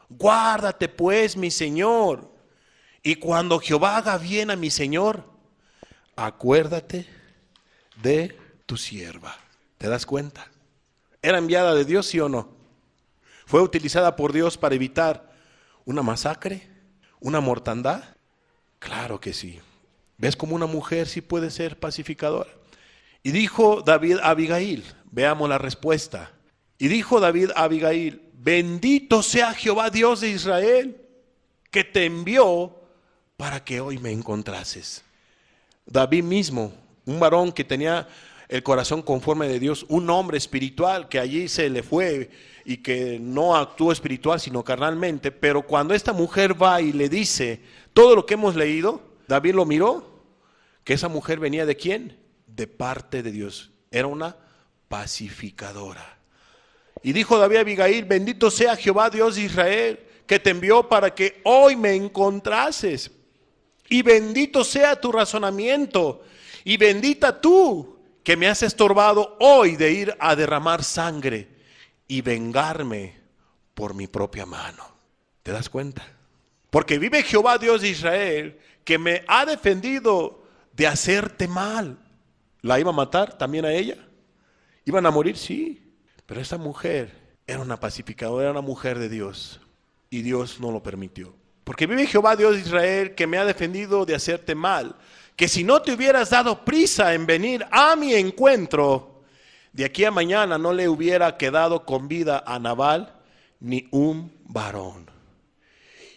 A: Guárdate pues, mi Señor, y cuando Jehová haga bien a mi Señor, acuérdate de tu sierva. ¿Te das cuenta? ¿Era enviada de Dios, sí o no? ¿Fue utilizada por Dios para evitar una masacre, una mortandad? Claro que sí. ¿Ves cómo una mujer sí puede ser pacificadora? Y dijo David a Abigail, veamos la respuesta. Y dijo David a Abigail, bendito sea Jehová Dios de Israel, que te envió para que hoy me encontrases. David mismo, un varón que tenía el corazón conforme de Dios, un hombre espiritual que allí se le fue y que no actuó espiritual sino carnalmente, pero cuando esta mujer va y le dice todo lo que hemos leído, David lo miró, que esa mujer venía ¿de quién? De parte de Dios, era una pacificadora. Y dijo David a Abigail, bendito sea Jehová Dios de Israel, que te envió para que hoy me encontrases, y bendito sea tu razonamiento, y bendita tú, que me has estorbado hoy de ir a derramar sangre y vengarme por mi propia mano. ¿Te das cuenta? Porque vive Jehová Dios de Israel, que me ha defendido de hacerte mal. ¿La iba a matar también a ella? ¿Iban a morir? Sí. Pero esta mujer era una pacificadora, era una mujer de Dios. Y Dios no lo permitió. Porque vive Jehová Dios de Israel, que me ha defendido de hacerte mal. Que si no te hubieras dado prisa en venir a mi encuentro, de aquí a mañana no le hubiera quedado con vida a Nabal ni un varón.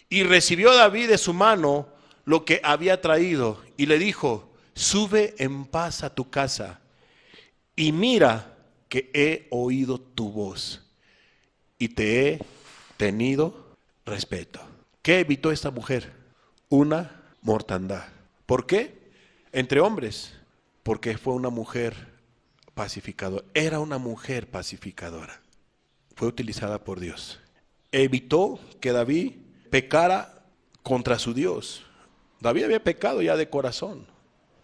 A: Y recibió David de su mano lo que había traído y le dijo, sube en paz a tu casa y mira que he oído tu voz y te he tenido respeto. ¿Qué evitó esta mujer? Una mortandad. ¿Por qué? Entre hombres, porque fue una mujer pacificadora. Era una mujer pacificadora. Fue utilizada por Dios. Evitó que David pecara contra su Dios. David había pecado ya de corazón.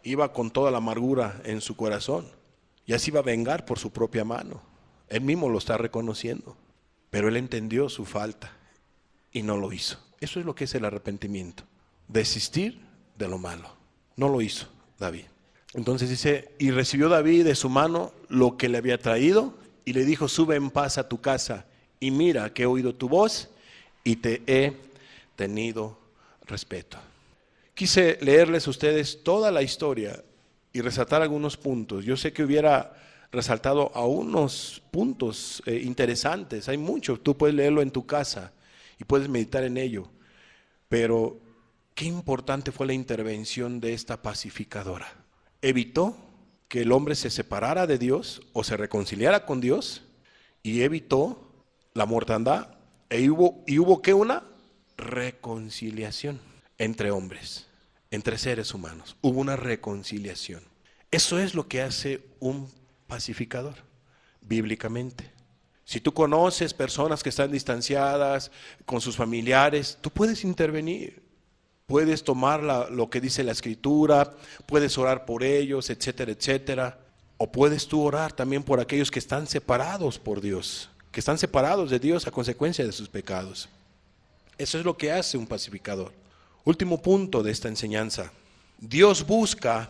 A: Iba con toda la amargura en su corazón. Ya se iba a vengar por su propia mano. Él mismo lo está reconociendo. Pero él entendió su falta y no lo hizo. Eso es lo que es el arrepentimiento. Desistir de lo malo. No lo hizo David. Entonces dice, y recibió David de su mano lo que le había traído y le dijo, sube en paz a tu casa y mira que he oído tu voz y te he tenido respeto. Quise leerles a ustedes toda la historia y resaltar algunos puntos. Yo sé que hubiera resaltado a unos puntos interesantes. Hay muchos, tú puedes leerlo en tu casa y puedes meditar en ello. Pero qué importante fue la intervención de esta pacificadora. Evitó que el hombre se separara de Dios o se reconciliara con Dios, y evitó la mortandad, y hubo que una reconciliación entre hombres, entre seres humanos. Hubo una reconciliación. Eso es lo que hace un pacificador, bíblicamente. Si tú conoces personas que están distanciadas con sus familiares, tú puedes intervenir. Puedes tomar lo que dice la Escritura, puedes orar por ellos, etcétera, etcétera. O puedes tú orar también por aquellos que están separados por Dios, que están separados de Dios a consecuencia de sus pecados. Eso es lo que hace un pacificador. Último punto de esta enseñanza. Dios busca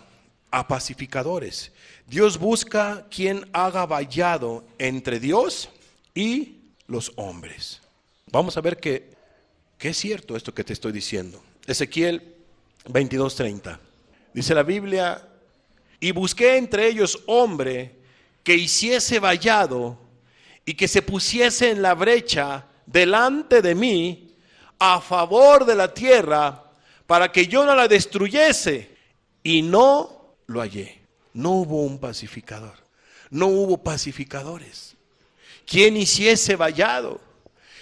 A: a pacificadores. Dios busca quien haga vallado entre Dios y los hombres. Vamos a ver que es cierto esto que te estoy diciendo. Ezequiel 22:30. Dice la Biblia: y busqué entre ellos hombre que hiciese vallado y que se pusiese en la brecha delante de mí a favor de la tierra, para que yo no la destruyese, y no lo hallé. No hubo un pacificador, no hubo pacificadores. ¿Quién hiciese vallado?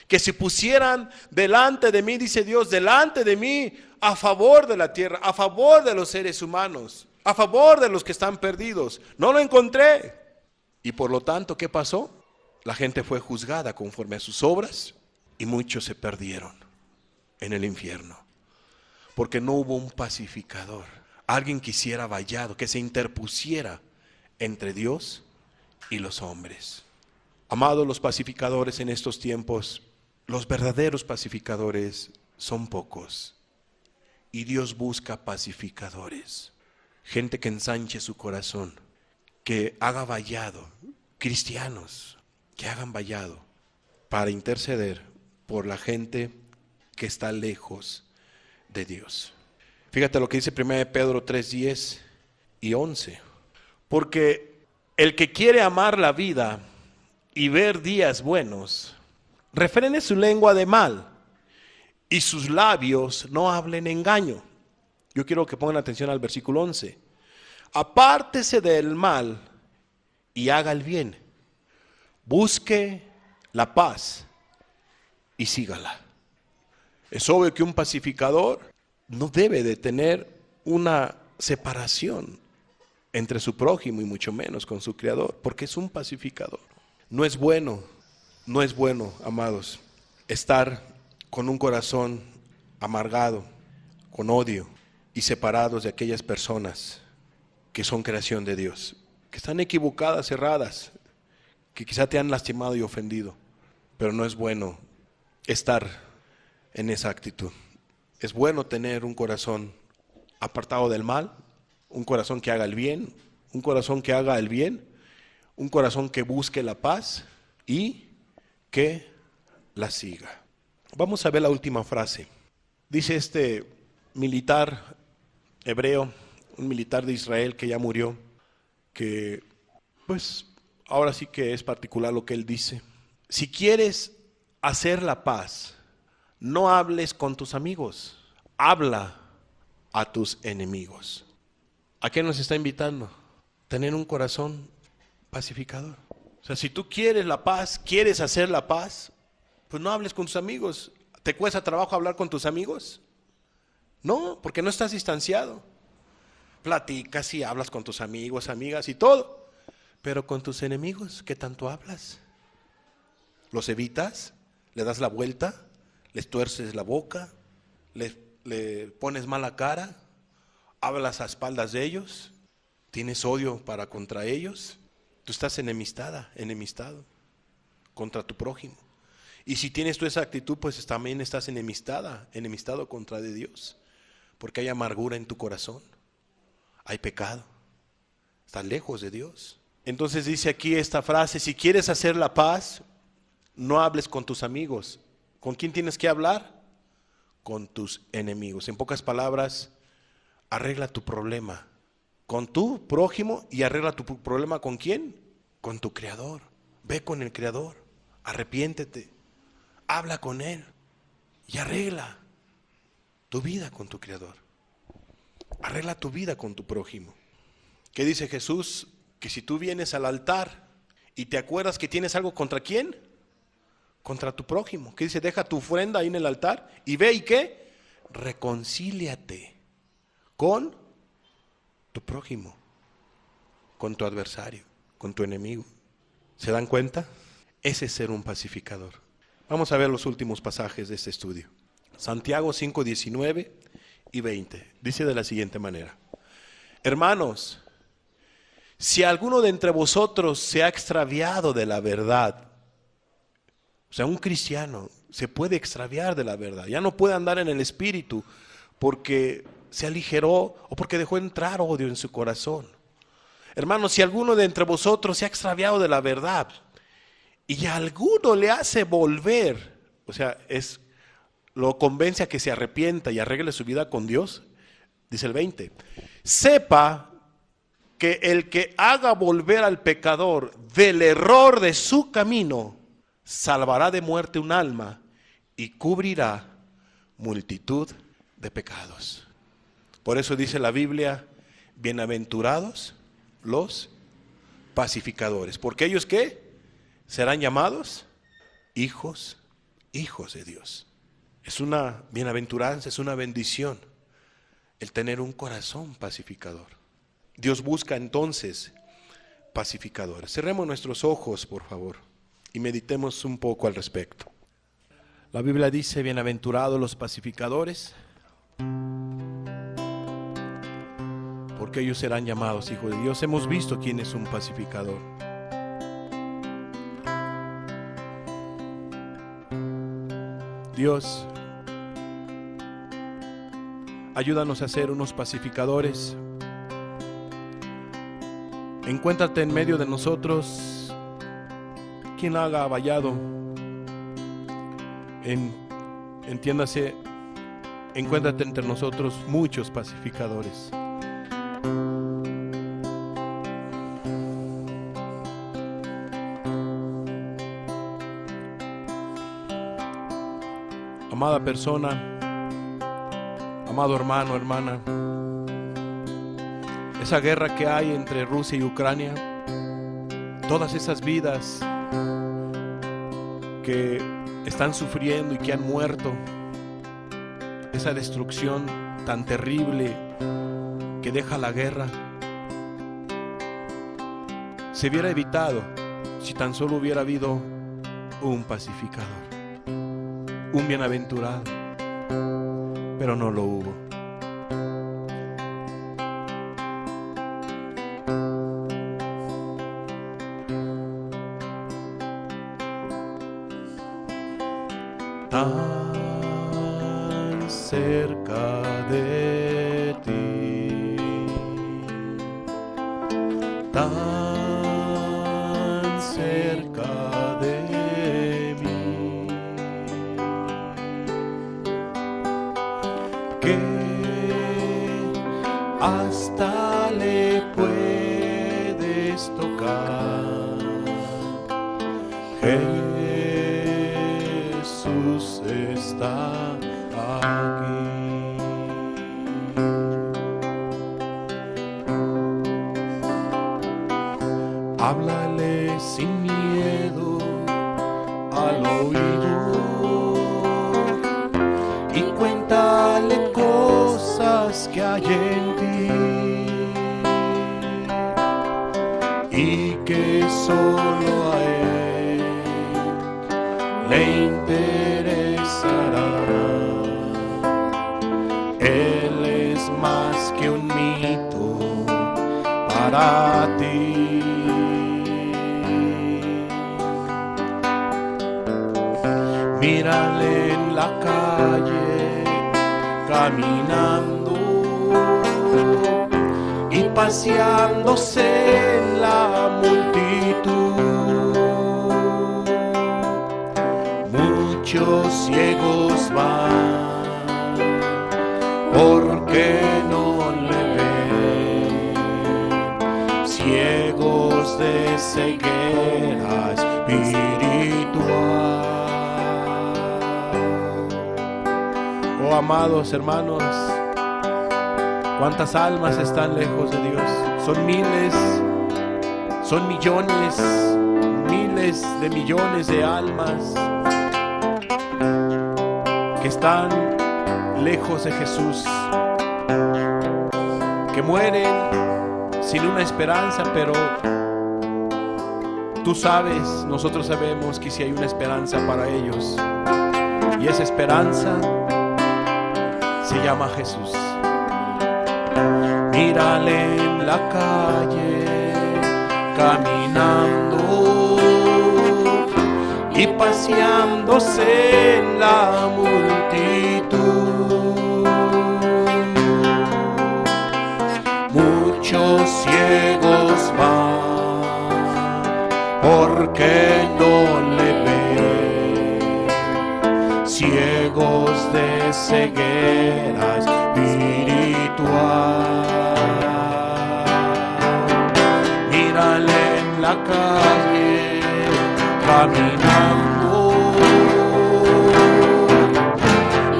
A: Que se pusieran delante de mí, dice Dios, delante de mí, a favor de la tierra, a favor de los seres humanos, a favor de los que están perdidos. No lo encontré. Y por lo tanto, ¿qué pasó? La gente fue juzgada conforme a sus obras y muchos se perdieron en el infierno. Porque no hubo un pacificador, alguien que hiciera vallado, que se interpusiera entre Dios y los hombres. Amados, los pacificadores en estos tiempos, los verdaderos pacificadores son pocos. Y Dios busca pacificadores, gente que ensanche su corazón, que haga vallado, cristianos que hagan vallado para interceder por la gente que está lejos de Dios. Fíjate lo que dice 1 Pedro 3:10 y 11. Porque el que quiere amar la vida y ver días buenos, refrene su lengua de mal y sus labios no hablen engaño. Yo quiero que pongan atención al versículo 11. Apártese del mal y haga el bien. Busque la paz y sígala. Es obvio que un pacificador no debe de tener una separación entre su prójimo y mucho menos con su Creador, porque es un pacificador. No es bueno, amados, estar con un corazón amargado, con odio y separados de aquellas personas que son creación de Dios, que están equivocadas, erradas, que quizá te han lastimado y ofendido, pero no es bueno estar en esa actitud. Es bueno tener un corazón apartado del mal, un corazón que haga el bien, un corazón que haga el bien, un corazón que busque la paz y que la siga. Vamos a ver la última frase. Dice este militar hebreo, un militar de Israel que ya murió, que pues ahora sí que es particular lo que él dice. Si quieres hacer la paz, no hables con tus amigos, habla a tus enemigos. ¿A qué nos está invitando? Tener un corazón pacificador. O sea, si tú quieres la paz, quieres hacer la paz, pues no hables con tus amigos. ¿Te cuesta trabajo hablar con tus amigos? No, porque no estás distanciado. Platicas y hablas con tus amigos, amigas y todo. Pero con tus enemigos, ¿qué tanto hablas? ¿Los evitas? ¿Le das la vuelta? ¿Les tuerces la boca? ¿Le pones mala cara? ¿Hablas a espaldas de ellos? ¿Tienes odio para contra ellos? Tú estás enemistado contra tu prójimo. Y si tienes tú esa actitud, pues también estás enemistado contra de Dios. Porque hay amargura en tu corazón. Hay pecado. Estás lejos de Dios. Entonces dice aquí esta frase: si quieres hacer la paz, no hables con tus amigos. ¿Con quién tienes que hablar? con tus enemigos. En pocas palabras, arregla tu problema con tu prójimo y arregla tu problema ¿con quién? Con tu Creador. Ve con el Creador, arrepiéntete, habla con Él y arregla tu vida con tu Creador. Arregla tu vida con tu prójimo. ¿Qué dice Jesús? Que si tú vienes al altar y te acuerdas que tienes algo ¿contra quién? Contra tu prójimo. ¿Qué dice? Deja tu ofrenda ahí en el altar y ve y ¿qué? Reconcíliate con tu prójimo, con tu adversario, con tu enemigo. ¿Se dan cuenta? Ese es ser un pacificador. Vamos a ver los últimos pasajes de este estudio. Santiago 5, 19 y 20. Dice de la siguiente manera: hermanos, si alguno de entre vosotros se ha extraviado de la verdad, o sea, un cristiano se puede extraviar de la verdad, ya no puede andar en el espíritu porque se aligeró o porque dejó entrar odio en su corazón. Hermanos, si alguno de entre vosotros se ha extraviado de la verdad y a alguno le hace volver, o sea, lo convence a que se arrepienta y arregle su vida con Dios, dice el 20, sepa que el que haga volver al pecador del error de su camino, salvará de muerte un alma y cubrirá multitud de pecados. Por eso dice la Biblia, bienaventurados los pacificadores, porque ellos ¿qué? Serán llamados hijos de Dios. Es una bienaventuranza, es una bendición el tener un corazón pacificador. Dios busca entonces pacificadores. Cerremos nuestros ojos, por favor, y meditemos un poco al respecto. La Biblia dice, bienaventurados los pacificadores, porque ellos serán llamados hijos de Dios. Hemos visto quién es un pacificador. Dios, ayúdanos a ser unos pacificadores. Encuéntrate en medio de nosotros quien haga vallado. Entiéndase, encuéntrate entre nosotros muchos pacificadores. Amada persona, amado hermano, hermana, esa guerra que hay entre Rusia y Ucrania, todas esas vidas que están sufriendo y que han muerto, esa destrucción tan terrible que deja la guerra, se hubiera evitado si tan solo hubiera habido un pacificador, un bienaventurado, pero no lo hubo. Tan cerca de ti, tan cerca de mí, que hasta le puedes tocar. Jesús está aquí. Háblale sin miedo al oído y cuéntale cosas que hay en ti y que solo a Él le interesará. Él es más que un mito para ti. Mírale en la calle caminando y paseándose en la multitud. Muchos ciegos van porque no le ven, ciegos de ceguera espiritual. Oh, amados hermanos, cuántas almas están lejos de Dios. Son miles, son millones, miles de millones de almas que están lejos de Jesús, que mueren sin una esperanza, pero tú sabes, nosotros sabemos que sí hay una esperanza para ellos, y esa esperanza se llama Jesús. Mírale en la calle, caminando y paseándose en la multitud. Muchos ciegos van porque no le ven, ciegos de ceguera espiritual. Mírale en la calle, caminando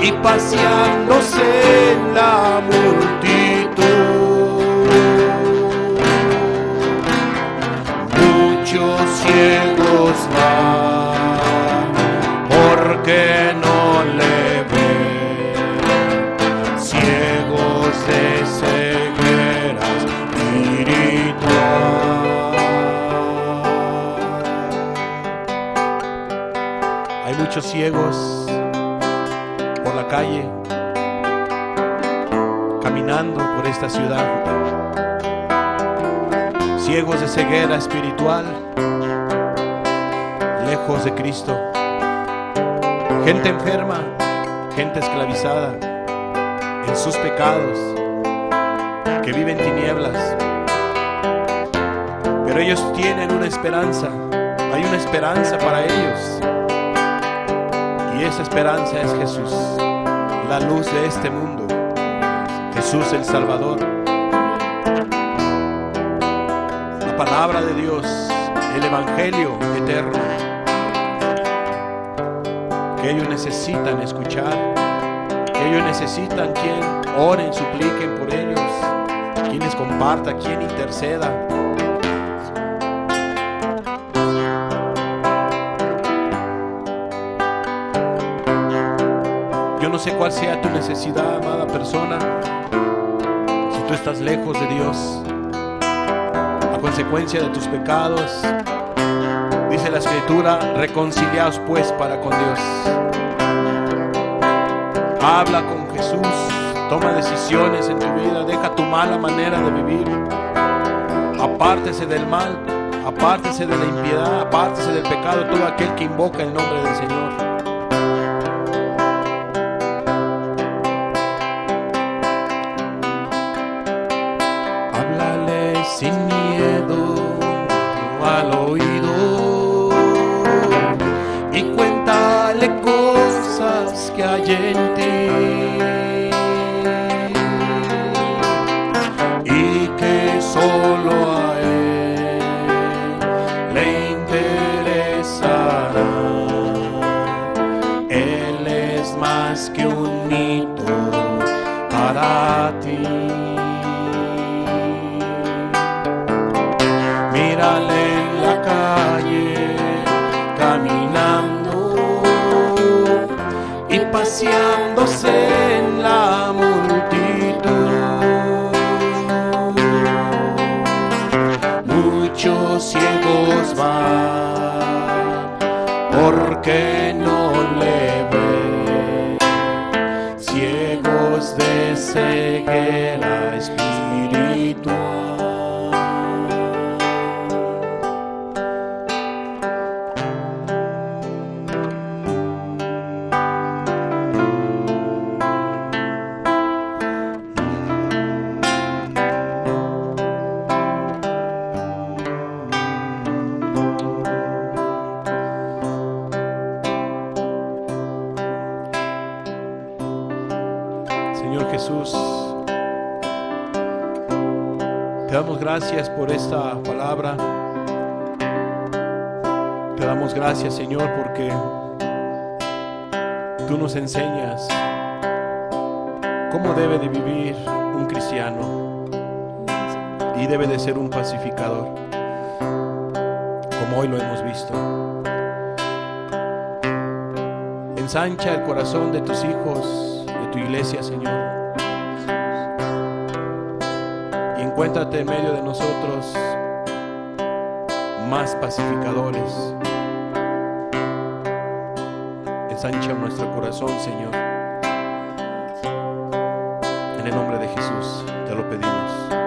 A: y paseándose en la multitud. Muchos ciegos van porque no le ven, ciegos de ceguera espiritual. Hay muchos ciegos por la calle, caminando por esta ciudad, ciegos de ceguera espiritual, lejos de Cristo. Gente enferma, gente esclavizada en sus pecados, que vive en tinieblas. Pero ellos tienen una esperanza, hay una esperanza para ellos. Y esa esperanza es Jesús, la luz de este mundo, Jesús el Salvador. La palabra de Dios, el Evangelio eterno, que ellos necesitan escuchar, que ellos necesitan quien oren, supliquen por ellos, quien les comparta, quien interceda. Yo no sé cuál sea tu necesidad, amada persona. Si tú estás lejos de Dios a consecuencia de tus pecados, dice la Escritura: reconciliaos pues para con Dios. Habla con Jesús, toma decisiones en tu vida, deja tu mala manera de vivir, apártese del mal, apártese de la impiedad, apártese del pecado, todo aquel que invoca el nombre del Señor. Sin miedo al oído y cuéntale cosas que hay en ti y que solo a él le interesará. Él es más que un mito para ti. Mírale en la calle, caminando y paseándose en la multitud. Muchos ciegos van porque no le ven, ciegos de ceguera espiritual. Señor Jesús, damos gracias por esta palabra. Te damos gracias, Señor, porque tú nos enseñas cómo debe de vivir un cristiano y debe de ser un pacificador, como hoy lo hemos visto. Ensancha el corazón de tus hijos, de tu iglesia, Señor, y encuéntrate en medio de nosotros más pacificadores. Ensancha nuestro corazón, Señor. En el nombre de Jesús te lo pedimos.